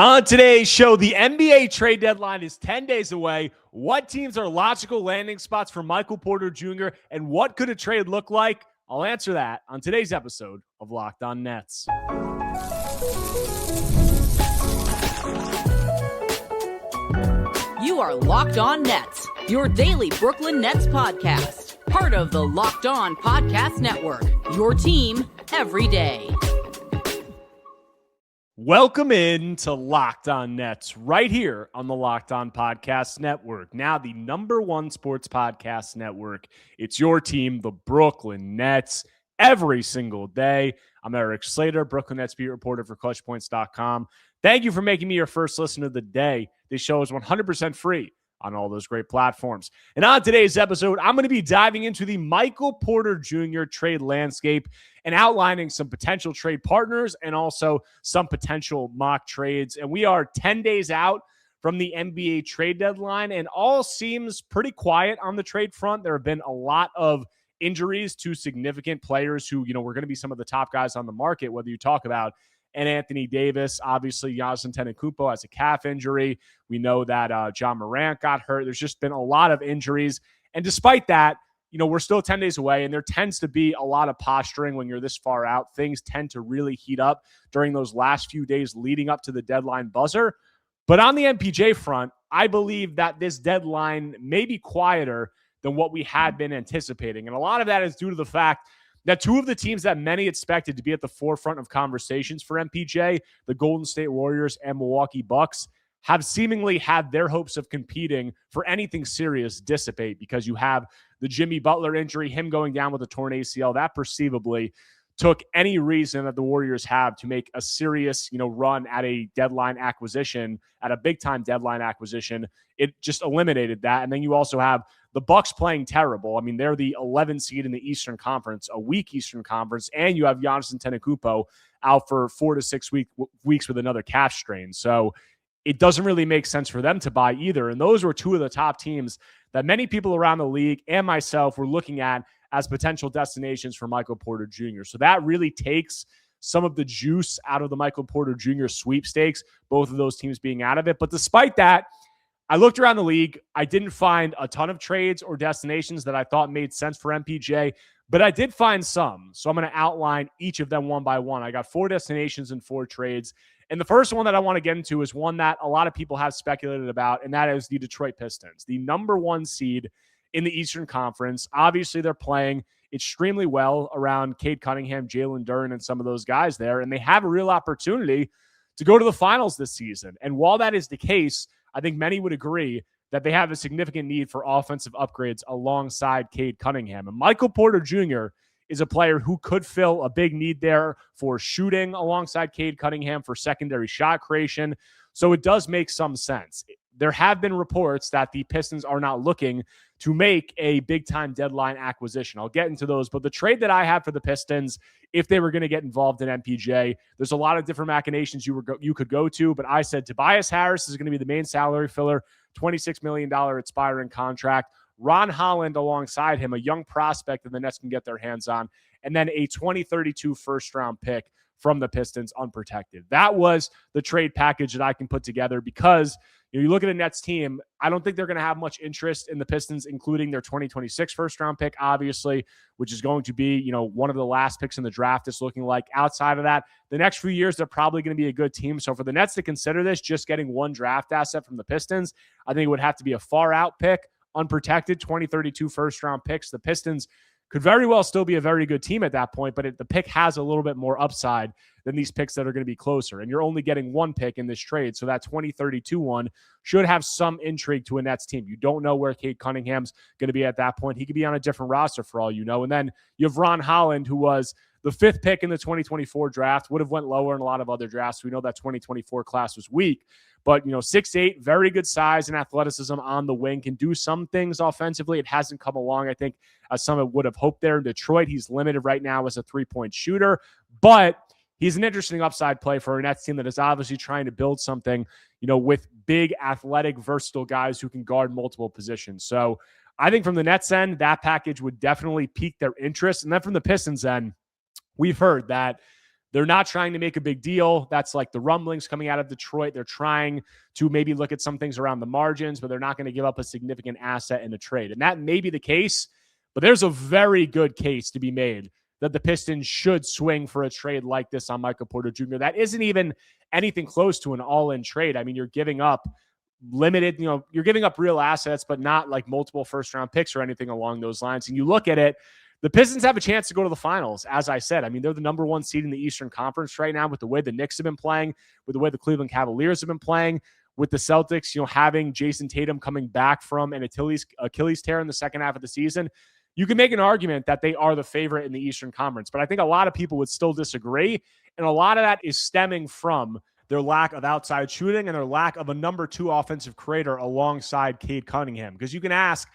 On today's show, the NBA trade deadline is 10 days away. What teams are logical landing spots for Michael Porter Jr., and what could a trade look like? I'll answer that on today's episode of Locked On Nets. You are Locked On Nets, your daily Brooklyn Nets podcast. Part of the Locked On Podcast Network, your team every day. Welcome in to Locked On Nets right here on the Locked On Podcast Network. Now the number one sports podcast network. It's your team, the Brooklyn Nets, every single day. I'm Erik Slater, Brooklyn Nets beat reporter for ClutchPoints.com. Thank you for making me your first listen of the day. This show is 100% free on all those great platforms. And on today's episode, I'm going to be diving into the Michael Porter Jr. trade landscape and outlining some potential trade partners and also some potential mock trades. And we are 10 days out from the NBA trade deadline, and all seems pretty quiet on the trade front. There have been a lot of injuries to significant players who, were going to be some of the top guys on the market, whether you talk about Anthony Davis, obviously Giannis Antetokounmpo has a calf injury. We know that John Morant got hurt. There's just been a lot of injuries. And despite that, we're still 10 days away, and there tends to be a lot of posturing when you're this far out. Things tend to really heat up during those last few days leading up to the deadline buzzer. But on the MPJ front, I believe that this deadline may be quieter than what we had been anticipating. And a lot of that is due to the fact that two of the teams that many expected to be at the forefront of conversations for MPJ, the Golden State Warriors and Milwaukee Bucks, have seemingly had their hopes of competing for anything serious dissipate because you have the Jimmy Butler injury, him going down with a torn ACL. That perceivably took any reason that the Warriors have to make a serious, run at a deadline acquisition, at a big-time deadline acquisition. It just eliminated that. And then you also have the Bucks playing terrible. I mean, they're the 11 seed in the Eastern Conference, a weak Eastern Conference, and you have Giannis Antetokounmpo out for 4 to 6 weeks with another calf strain. So it doesn't really make sense for them to buy either. And those were two of the top teams that many people around the league and myself were looking at as potential destinations for Michael Porter Jr. So that really takes some of the juice out of the Michael Porter Jr. sweepstakes, both of those teams being out of it. But despite that, I looked around the league. I didn't find a ton of trades or destinations that I thought made sense for MPJ, but I did find some. So I'm going to outline each of them one by one. I got 4 destinations and 4 trades. And the first one that I want to get into is one that a lot of people have speculated about, and that is the Detroit Pistons, the number 1 seed in the Eastern Conference. Obviously, they're playing extremely well around Cade Cunningham, Jalen Duren, and some of those guys there, and they have a real opportunity to go to the finals this season. And while that is the case, I think many would agree that they have a significant need for offensive upgrades alongside Cade Cunningham. And Michael Porter Jr. is a player who could fill a big need there for shooting alongside Cade Cunningham for secondary shot creation. So it does make some sense. There have been reports that the Pistons are not looking to make a big-time deadline acquisition. I'll get into those, but the trade that I have for the Pistons, if they were going to get involved in MPJ, there's a lot of different machinations you could go to, but I said Tobias Harris is going to be the main salary filler, $26 million expiring contract. Ron Holland alongside him, a young prospect that the Nets can get their hands on, and then a 2032 first-round pick from the Pistons unprotected. That was the trade package that I can put together because you look at a Nets team, I don't think they're going to have much interest in the Pistons, including their 2026 first-round pick, obviously, which is going to be, one of the last picks in the draft. It's looking like outside of that, the next few years, they're probably going to be a good team. So for the Nets to consider this, just getting one draft asset from the Pistons, I think it would have to be a far-out pick, unprotected, 2032 first-round picks. The Pistons could very well still be a very good team at that point, but the pick has a little bit more upside than these picks that are going to be closer. And you're only getting one pick in this trade. So that 2032 one should have some intrigue to a Nets team. You don't know where Cade Cunningham's going to be at that point. He could be on a different roster for all you know. And then you have Ron Holland, who was the 5th pick in the 2024 draft, would have went lower in a lot of other drafts. We know that 2024 class was weak. But, 6'8", very good size and athleticism on the wing, can do some things offensively. It hasn't come along, I think, as some would have hoped there in Detroit. He's limited right now as a three-point shooter, but he's an interesting upside play for a Nets team that is obviously trying to build something, with big, athletic, versatile guys who can guard multiple positions. So I think from the Nets end, that package would definitely pique their interest. And then from the Pistons end, we've heard that They're not trying to make a big deal. That's like the rumblings coming out of Detroit. They're trying to maybe look at some things around the margins, but they're not going to give up a significant asset in a trade. And that may be the case, but there's a very good case to be made that the Pistons should swing for a trade like this on Michael Porter Jr. That isn't even anything close to an all-in trade. I mean, you're giving up limited, you're giving up real assets, but not like multiple first-round picks or anything along those lines. And you look at it, the Pistons have a chance to go to the finals, as I said. I mean, they're the number one seed in the Eastern Conference right now with the way the Knicks have been playing, with the way the Cleveland Cavaliers have been playing, with the Celtics, having Jason Tatum coming back from an Achilles tear in the second half of the season. You can make an argument that they are the favorite in the Eastern Conference, but I think a lot of people would still disagree, and a lot of that is stemming from their lack of outside shooting and their lack of a number two offensive creator alongside Cade Cunningham. Because you can ask,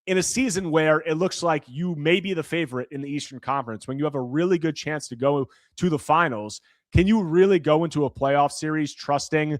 in a season where it looks like you may be the favorite in the Eastern Conference, when you have a really good chance to go to the finals, can you really go into a playoff series trusting,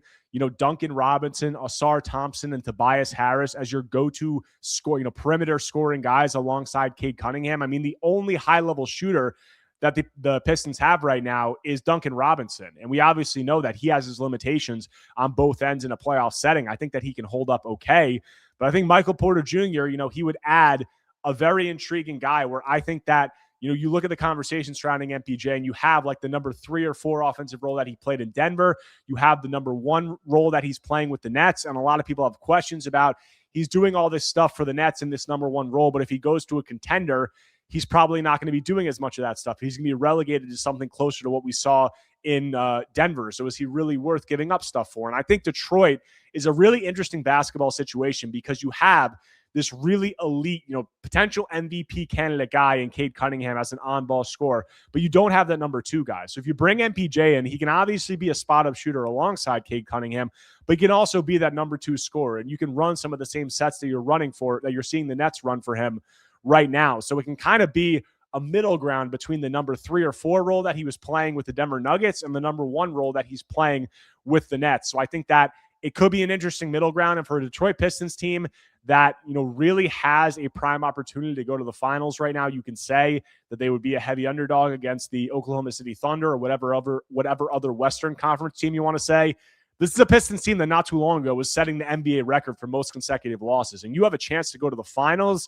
Duncan Robinson, Ausar Thompson, and Tobias Harris as your go-to score, perimeter scoring guys alongside Cade Cunningham? I mean, the only high-level shooter that the Pistons have right now is Duncan Robinson. And we obviously know that he has his limitations on both ends in a playoff setting. I think that he can hold up okay. But I think Michael Porter Jr., he would add a very intriguing guy where I think that, you look at the conversation surrounding MPJ and you have like the number 3 or 4 offensive role that he played in Denver. You have the number 1 role that he's playing with the Nets. And a lot of people have questions about he's doing all this stuff for the Nets in this number 1 role. But if he goes to a contender, he's probably not going to be doing as much of that stuff. He's going to be relegated to something closer to what we saw in Denver. So is he really worth giving up stuff for? And I think Detroit is a really interesting basketball situation because you have this really elite, potential MVP candidate guy in Cade Cunningham as an on-ball scorer, but you don't have that number 2 guy. So if you bring MPJ in, he can obviously be a spot-up shooter alongside Cade Cunningham, but he can also be that number 2 scorer, and you can run some of the same sets that you're seeing the Nets run for him right now. So it can kind of be a middle ground between the number 3 or 4 role that he was playing with the Denver Nuggets and the number 1 role that he's playing with the Nets. So I think that it could be an interesting middle ground. And for a Detroit Pistons team that, really has a prime opportunity to go to the finals right now, you can say that they would be a heavy underdog against the Oklahoma City Thunder or whatever other Western Conference team you want to say. This is a Pistons team that not too long ago was setting the NBA record for most consecutive losses. And you have a chance to go to the finals.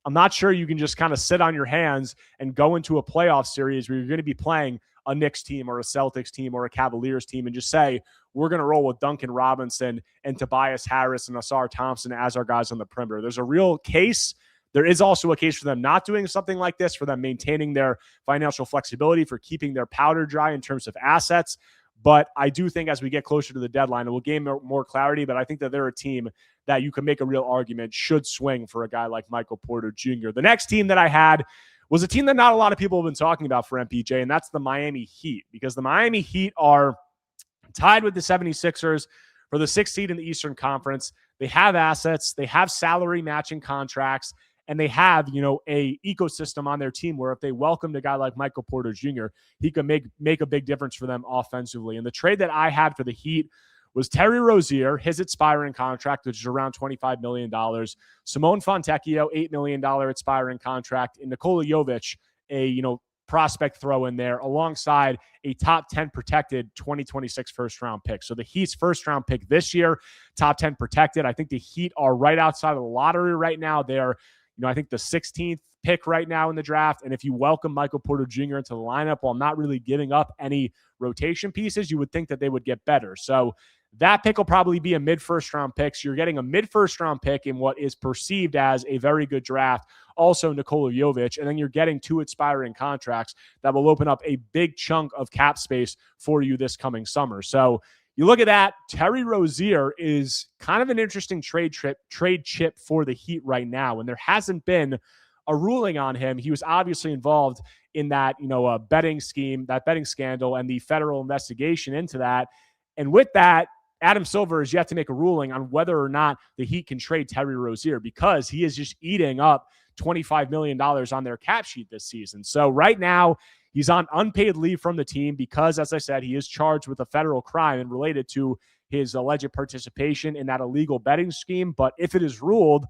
I'm not sure you can just kind of sit on your hands and go into a playoff series where you're going to be playing a Knicks team or a Celtics team or a Cavaliers team and just say, we're going to roll with Duncan Robinson and Tobias Harris and Ausar Thompson as our guys on the perimeter. There's a real case. There is also a case for them not doing something like this, for them maintaining their financial flexibility, for keeping their powder dry in terms of assets. But I do think as we get closer to the deadline, it will gain more clarity. But I think that they're a team that you can make a real argument should swing for a guy like Michael Porter Jr. The next team that I had was a team that not a lot of people have been talking about for MPJ, and that's the Miami Heat, because the Miami Heat are tied with the 76ers for the 6th seed in the Eastern Conference. They have assets, they have salary matching contracts, and they have, a ecosystem on their team where if they welcomed a guy like Michael Porter Jr., he could make a big difference for them offensively. And the trade that I had for the Heat was Terry Rozier, his expiring contract, which is around $25 million. Simone Fontecchio, $8 million expiring contract. And Nikola Jovic, a, prospect throw in there alongside a top 10 protected 2026 first round pick. So the Heat's first round pick this year, top 10 protected. I think the Heat are right outside of the lottery right now. They're, I think the 16th pick right now in the draft. And if you welcome Michael Porter Jr. into the lineup while not really giving up any rotation pieces, you would think that they would get better. So that pick will probably be a mid-first round pick. So you're getting a mid-first round pick in what is perceived as a very good draft. Also Nikola Jovic, and then you're getting 2 expiring contracts that will open up a big chunk of cap space for you this coming summer. So you look at that, Terry Rozier is kind of an interesting trade chip for the Heat right now, and there hasn't been a ruling on him. He was obviously involved in that, betting scheme, that betting scandal, and the federal investigation into that. And with that, Adam Silver is yet to make a ruling on whether or not the Heat can trade Terry Rozier, because he is just eating up $25 million on their cap sheet this season. So right now, he's on unpaid leave from the team because, as I said, he is charged with a federal crime and related to his alleged participation in that illegal betting scheme. But if it is ruled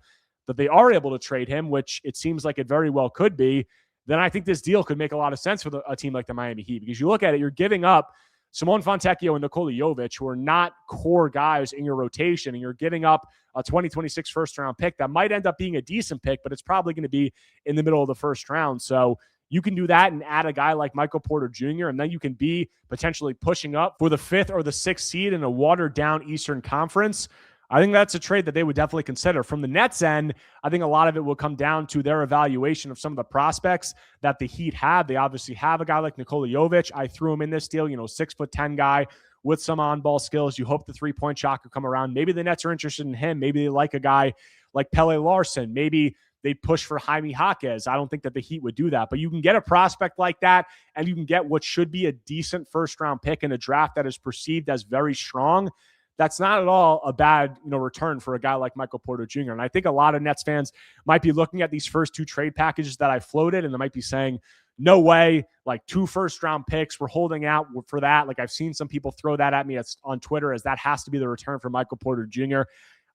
that they are able to trade him, which it seems like it very well could be, then I think this deal could make a lot of sense for a team like the Miami Heat, because you look at it, you're giving up Simone Fontecchio and Nikola Jovic, who are not core guys in your rotation, and you're giving up a 2026 first-round pick that might end up being a decent pick, but it's probably going to be in the middle of the first round. So you can do that and add a guy like Michael Porter Jr., and then you can be potentially pushing up for the 5th or the 6th seed in a watered-down Eastern Conference. I think that's a trade that they would definitely consider. From the Nets end, I think a lot of it will come down to their evaluation of some of the prospects that the Heat have. They obviously have a guy like Nikola Jovic. I threw him in this deal, 6'10" guy with some on-ball skills. You hope the three-point shot could come around. Maybe the Nets are interested in him. Maybe they like a guy like Pele Larson. Maybe they push for Jaime Jaquez. I don't think that the Heat would do that, but you can get a prospect like that, and you can get what should be a decent first-round pick in a draft that is perceived as very strong. That's not at all a bad, return for a guy like Michael Porter Jr. And I think a lot of Nets fans might be looking at these first 2 trade packages that I floated, and they might be saying, no way, like 2 first-round picks, we're holding out for that. Like, I've seen some people throw that at me on Twitter as that has to be the return for Michael Porter Jr.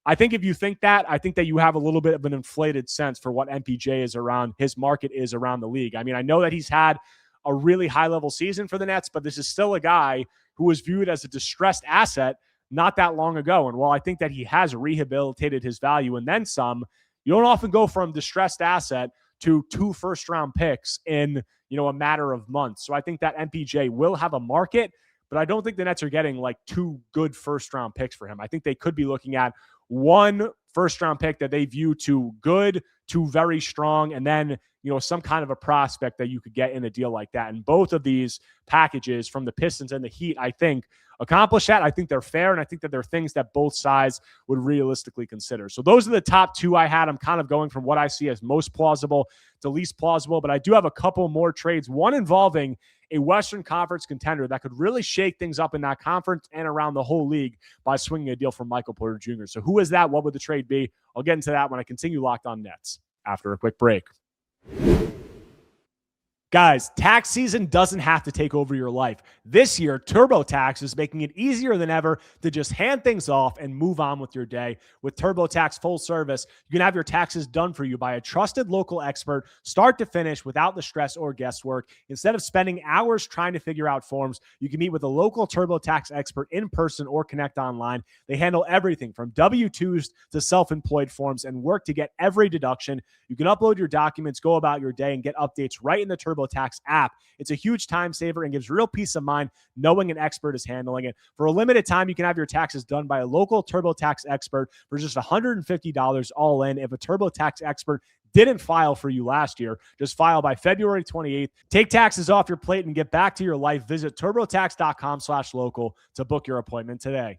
I think if you think that, I think that you have a little bit of an inflated sense for what MPJ is around, his market is around the league. I mean, I know that he's had a really high-level season for the Nets, but this is still a guy who was viewed as a distressed asset not that long ago. And while I think that he has rehabilitated his value and then some, you don't often go from distressed asset to 2 first-round picks in, a matter of months. So I think that MPJ will have a market, but I don't think the Nets are getting like 2 good first-round picks for him. I think they could be looking at 1 first-round pick that they view to good, to very strong, and then, some kind of a prospect that you could get in a deal like that. And both of these packages from the Pistons and the Heat, I think, accomplish that. I think they're fair, and I think that they're things that both sides would realistically consider. So those are the top 2 I had. I'm kind of going from what I see as most plausible to least plausible, but I do have a couple more trades, one involving a Western Conference contender that could really shake things up in that conference and around the whole league by swinging a deal from Michael Porter Jr. So who is that? What would the trade be? I'll get into that when I continue Locked On Nets after a quick break. Guys, tax season doesn't have to take over your life. This year, TurboTax is making it easier than ever to just hand things off and move on with your day. With TurboTax Full Service, you can have your taxes done for you by a trusted local expert, start to finish, without the stress or guesswork. Instead of spending hours trying to figure out forms, you can meet with a local TurboTax expert in person or connect online. They handle everything from W-2s to self-employed forms and work to get every deduction. You can upload your documents, go about your day, and get updates right in the TurboTax app. It's a huge time saver and gives real peace of mind knowing an expert is handling it. For a limited time, you can have your taxes done by a local TurboTax expert for just $150 all in. If a TurboTax expert didn't file for you last year, just file by February 28th. Take taxes off your plate and get back to your life. Visit TurboTax.com/local to book your appointment today.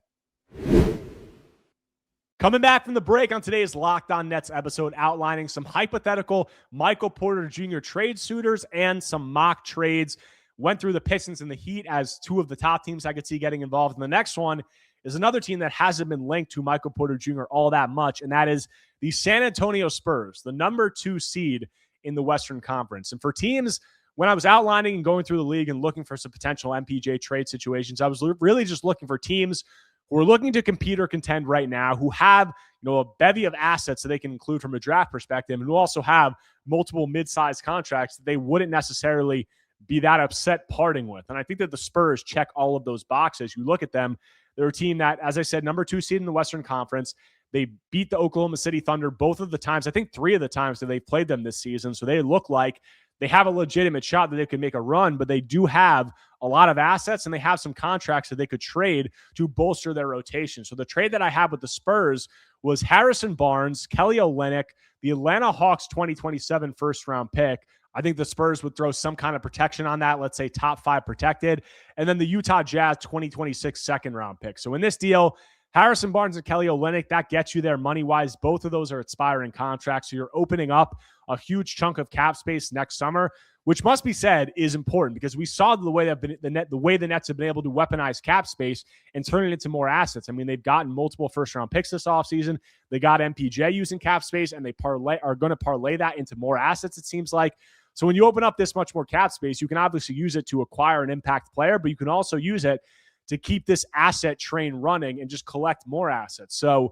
Coming back from the break on today's Locked On Nets episode, outlining some hypothetical Michael Porter Jr. trade suitors and some mock trades. Went through the Pistons and the Heat as 2 of the top teams I could see getting involved. And the next one is another team that hasn't been linked to Michael Porter Jr. all that much, and that is the San Antonio Spurs, the number 2 seed in the Western Conference. And for teams, when I was outlining and going through the league and looking for some potential MPJ trade situations, I was really just looking for teams who are looking to compete or contend right now, who have a bevy of assets that they can include from a draft perspective, and who also have multiple mid-sized contracts that they wouldn't necessarily be that upset parting with. And I think that the Spurs check all of those boxes. You look at them, they're a team that, as I said, number 2 seed in the Western Conference. They beat the Oklahoma City Thunder both of the times, I think 3 of the times that they've played them this season. So they look like they have a legitimate shot that they can make a run, but they do have a lot of assets and they have some contracts that they could trade to bolster their rotation. So the trade that I had with the Spurs was Harrison Barnes, Kelly Olynyk, the Atlanta Hawks 2027 first-round pick. I think the Spurs would throw some kind of protection on that, let's say top 5 protected, and then the Utah Jazz 2026 second-round pick. So in this deal, Harrison Barnes and Kelly Olynyk, that gets you there money-wise. Both of those are expiring contracts, so you're opening up a huge chunk of cap space next summer, which must be said is important because we saw the way that the way the Nets have been able to weaponize cap space and turn it into more assets. I mean, they've gotten multiple first-round picks this offseason. They got MPJ using cap space, and they are going to parlay that into more assets, it seems like. So when you open up this much more cap space, you can obviously use it to acquire an impact player, but you can also use it to keep this asset train running and just collect more assets. So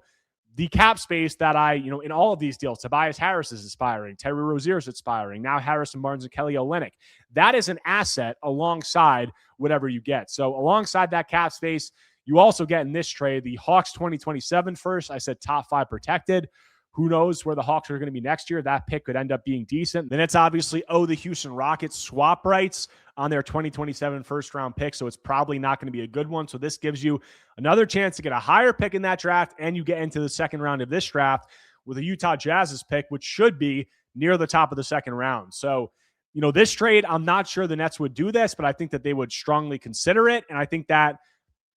the cap space that in all of these deals, Tobias Harris is expiring, Terry Rozier is expiring, now Harrison Barnes and Kelly Olynyk. That is an asset alongside whatever you get. So alongside that cap space, you also get in this trade the Hawks 2027 first. I said top 5 protected. Who knows where the Hawks are going to be next year? That pick could end up being decent. Then it's obviously the Houston Rockets swap rights on their 2027 first-round pick, so it's probably not going to be a good one. So this gives you another chance to get a higher pick in that draft, and you get into the second round of this draft with a Utah Jazz's pick, which should be near the top of the second round. So, this trade, I'm not sure the Nets would do this, but I think that they would strongly consider it, and I think that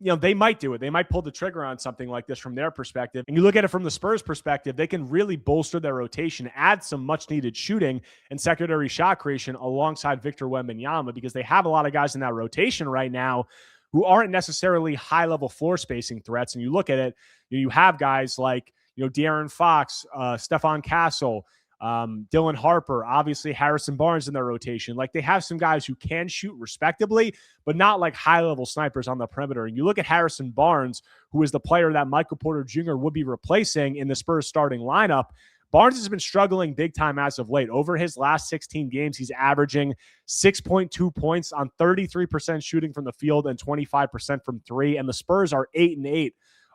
they might do it. They might pull the trigger on something like this from their perspective. And you look at it from the Spurs perspective, they can really bolster their rotation, add some much needed shooting and secondary shot creation alongside Victor Wembanyama, because they have a lot of guys in that rotation right now who aren't necessarily high level floor spacing threats. And you look at it, you have guys like, De'Aaron Fox, Stephon Castle, Dylan Harper, obviously Harrison Barnes in their rotation. Like, they have some guys who can shoot respectably, but not like high-level snipers on the perimeter. And you look at Harrison Barnes, who is the player that Michael Porter Jr. would be replacing in the Spurs starting lineup. Barnes has been struggling big time as of late. Over his last 16 games, he's averaging 6.2 points on 33% shooting from the field and 25% from three. And the Spurs are 8-8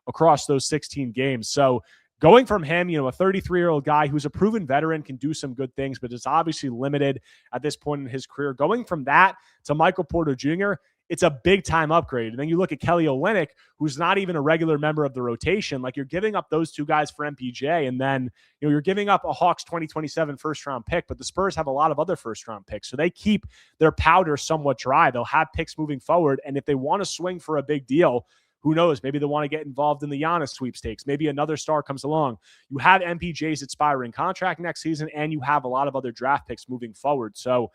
across those 16 games. So going from him, a 33-year-old guy who's a proven veteran, can do some good things, but is obviously limited at this point in his career. Going from that to Michael Porter Jr., it's a big-time upgrade. And then you look at Kelly Olynyk, who's not even a regular member of the rotation. Like, you're giving up those two guys for MPJ, and then you're giving up a Hawks 2027 first-round pick, but the Spurs have a lot of other first-round picks, so they keep their powder somewhat dry. They'll have picks moving forward, and if they want to swing for a big deal, who knows? Maybe they want to get involved in the Giannis sweepstakes. Maybe another star comes along. You have MPJ's expiring contract next season, and you have a lot of other draft picks moving forward. So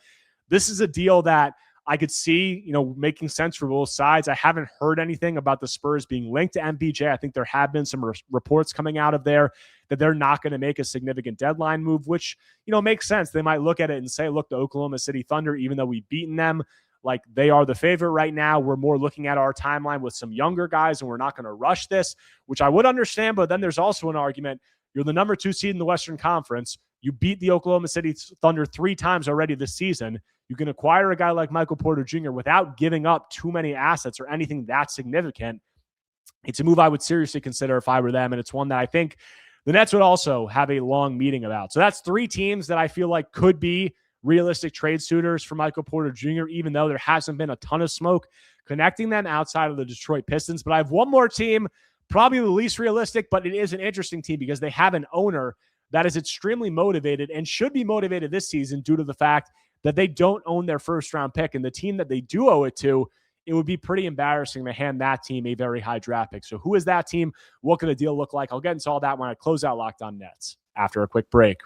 this is a deal that I could see, making sense for both sides. I haven't heard anything about the Spurs being linked to MPJ. I think there have been some reports coming out of there that they're not going to make a significant deadline move, which, makes sense. They might look at it and say, look, the Oklahoma City Thunder, even though we've beaten them, like, they are the favorite right now. We're more looking at our timeline with some younger guys, and we're not going to rush this, which I would understand. But then there's also an argument. You're the number 2 seed in the Western Conference. You beat the Oklahoma City Thunder 3 times already this season. You can acquire a guy like Michael Porter Jr. without giving up too many assets or anything that significant. It's a move I would seriously consider if I were them, and it's one that I think the Nets would also have a long meeting about. So that's 3 teams that I feel like could be realistic trade suitors for Michael Porter Jr., even though there hasn't been a ton of smoke connecting them outside of the Detroit Pistons. But I have one more team, probably the least realistic, but it is an interesting team because they have an owner that is extremely motivated and should be motivated this season due to the fact that they don't own their first-round pick. And the team that they do owe it to, it would be pretty embarrassing to hand that team a very high draft pick. So who is that team? What could the deal look like? I'll get into all that when I close out Locked On Nets after a quick break.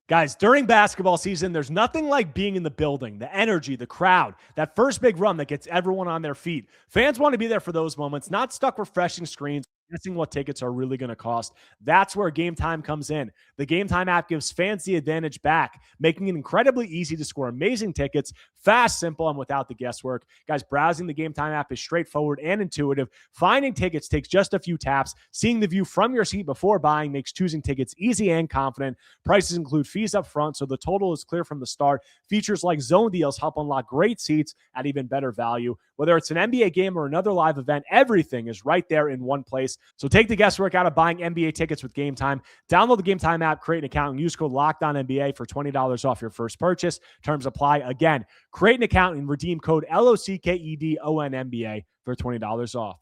Guys, during basketball season, there's nothing like being in the building, the energy, the crowd, that first big run that gets everyone on their feet. Fans want to be there for those moments, not stuck refreshing screens, guessing what tickets are really going to cost. That's where Game Time comes in. The Game Time app gives fans the advantage back, making it incredibly easy to score amazing tickets, fast, simple, and without the guesswork. Guys, browsing the Game Time app is straightforward and intuitive. Finding tickets takes just a few taps. Seeing the view from your seat before buying makes choosing tickets easy and confident. Prices include fees up front, so the total is clear from the start. Features like zone deals help unlock great seats at even better value. Whether it's an NBA game or another live event, everything is right there in one place. So take the guesswork out of buying NBA tickets with Game Time. Download the Game Time app, create an account, and use code LOCKEDONNBA for $20 off your first purchase. Terms apply. Again, create an account and redeem code LOCKEDONNBA for $20 off.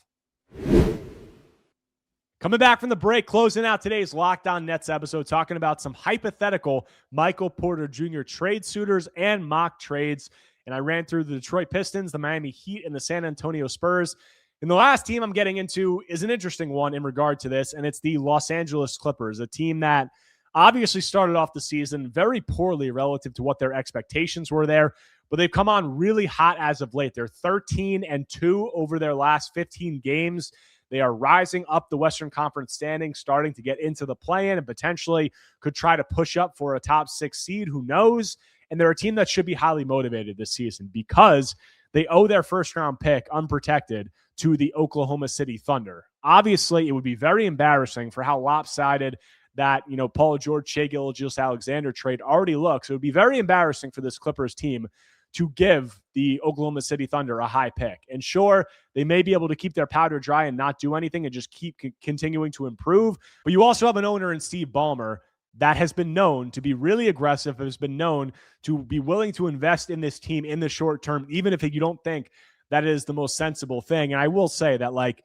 Coming back from the break, closing out today's Locked On Nets episode, talking about some hypothetical Michael Porter Jr. trade suitors and mock trades. And I ran through the Detroit Pistons, the Miami Heat, and the San Antonio Spurs. And the last team I'm getting into is an interesting one in regard to this, and it's the Los Angeles Clippers, a team that obviously started off the season very poorly relative to what their expectations were there, but they've come on really hot as of late. They're 13-2 over their last 15 games. They are rising up the Western Conference standings, starting to get into the play-in, and potentially could try to push up for a top 6 seed. Who knows? And they're a team that should be highly motivated this season because they owe their first-round pick unprotected to the Oklahoma City Thunder. Obviously, it would be very embarrassing for how lopsided that, Paul George, Shai Gilgeous-Alexander trade already looks. It would be very embarrassing for this Clippers team to give the Oklahoma City Thunder a high pick. And sure, they may be able to keep their powder dry and not do anything and just keep continuing to improve. But you also have an owner in Steve Ballmer that has been known to be really aggressive, has been known to be willing to invest in this team in the short term, even if you don't think that is the most sensible thing. And I will say that,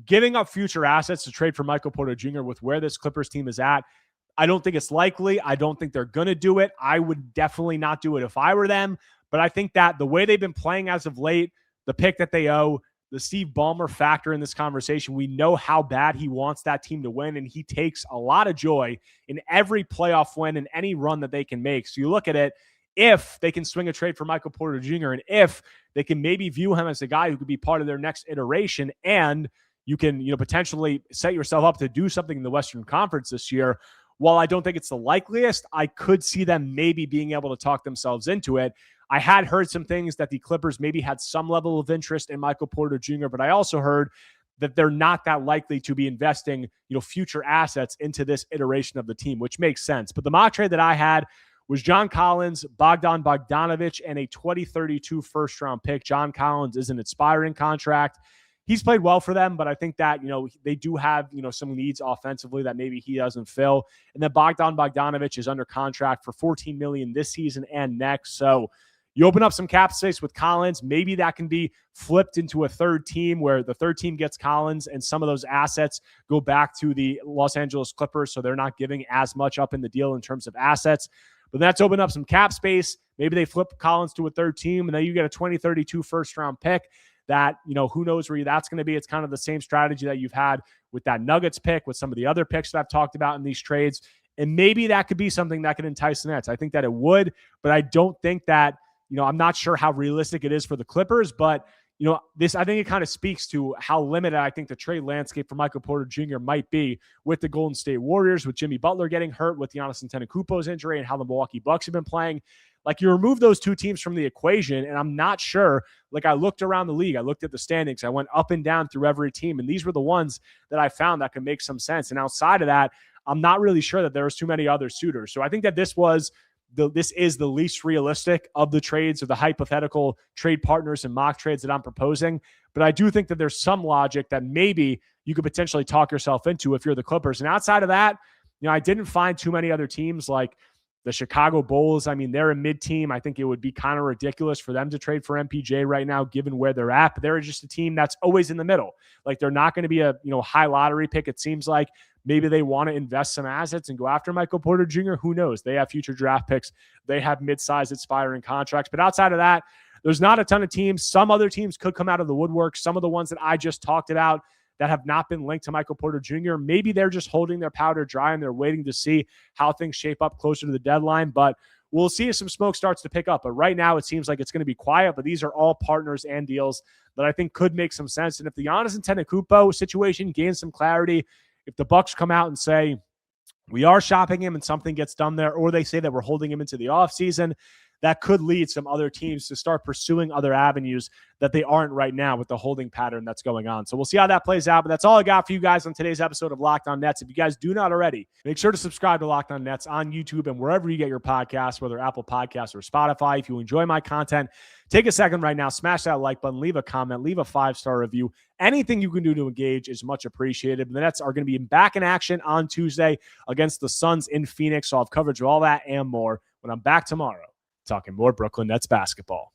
giving up future assets to trade for Michael Porter Jr. with where this Clippers team is at, I don't think it's likely. I don't think they're going to do it. I would definitely not do it if I were them. But I think that the way they've been playing as of late, the pick that they owe, the Steve Ballmer factor in this conversation, we know how bad he wants that team to win, and he takes a lot of joy in every playoff win and any run that they can make. So you look at it, if they can swing a trade for Michael Porter Jr., and if they can maybe view him as a guy who could be part of their next iteration, and you can potentially set yourself up to do something in the Western Conference this year, while I don't think it's the likeliest, I could see them maybe being able to talk themselves into it. I had heard some things that the Clippers maybe had some level of interest in Michael Porter Jr., but I also heard that they're not that likely to be investing, future assets into this iteration of the team, which makes sense. But the mock trade that I had was John Collins, Bogdan Bogdanovic, and a 2032 first-round pick. John Collins is an expiring contract. He's played well for them, but I think that, they do have, some needs offensively that maybe he doesn't fill. And then Bogdan Bogdanovic is under contract for $14 million this season and next. So you open up some cap space with Collins. Maybe that can be flipped into a third team where the third team gets Collins and some of those assets go back to the Los Angeles Clippers, so they're not giving as much up in the deal in terms of assets. But that's opened up some cap space. Maybe they flip Collins to a third team, and then you get a 2032 first-round pick that, who knows where that's going to be. It's kind of the same strategy that you've had with that Nuggets pick, with some of the other picks that I've talked about in these trades. And maybe that could be something that could entice the Nets. I think that it would, but I don't think that, I'm not sure how realistic it is for the Clippers, but, I think it kind of speaks to how limited I think the trade landscape for Michael Porter Jr. might be with the Golden State Warriors, with Jimmy Butler getting hurt, with Giannis Antetokounmpo's injury, and how the Milwaukee Bucks have been playing. You remove those two teams from the equation, and I'm not sure. I looked around the league. I looked at the standings. I went up and down through every team, and these were the ones that I found that could make some sense. And outside of that, I'm not really sure that there was too many other suitors. So I think that this is the least realistic of the trades or the hypothetical trade partners and mock trades that I'm proposing. But I do think that there's some logic that maybe you could potentially talk yourself into if you're the Clippers. And outside of that, I didn't find too many other teams like the Chicago Bulls. I mean, they're a mid-team. I think it would be kind of ridiculous for them to trade for MPJ right now, given where they're at. But they're just a team that's always in the middle. They're not going to be a high lottery pick. It seems like maybe they want to invest some assets and go after Michael Porter Jr. Who knows? They have future draft picks. They have mid-sized expiring contracts. But outside of that, there's not a ton of teams. Some other teams could come out of the woodwork. Some of the ones that I just talked about that have not been linked to Michael Porter Jr., maybe they're just holding their powder dry and they're waiting to see how things shape up closer to the deadline. But we'll see if some smoke starts to pick up. But right now, it seems like it's going to be quiet. But these are all partners and deals that I think could make some sense. And if the Giannis Antetokounmpo situation gains some clarity, if the Bucks come out and say, we are shopping him and something gets done there, or they say that we're holding him into the offseason, that could lead some other teams to start pursuing other avenues that they aren't right now with the holding pattern that's going on. So we'll see how that plays out. But that's all I got for you guys on today's episode of Locked On Nets. If you guys do not already, make sure to subscribe to Locked On Nets on YouTube and wherever you get your podcasts, whether Apple Podcasts or Spotify. If you enjoy my content, take a second right now, smash that like button, leave a comment, leave a 5-star review. Anything you can do to engage is much appreciated. The Nets are going to be back in action on Tuesday against the Suns in Phoenix. So I'll have coverage of all that and more when I'm back tomorrow talking more Brooklyn Nets basketball.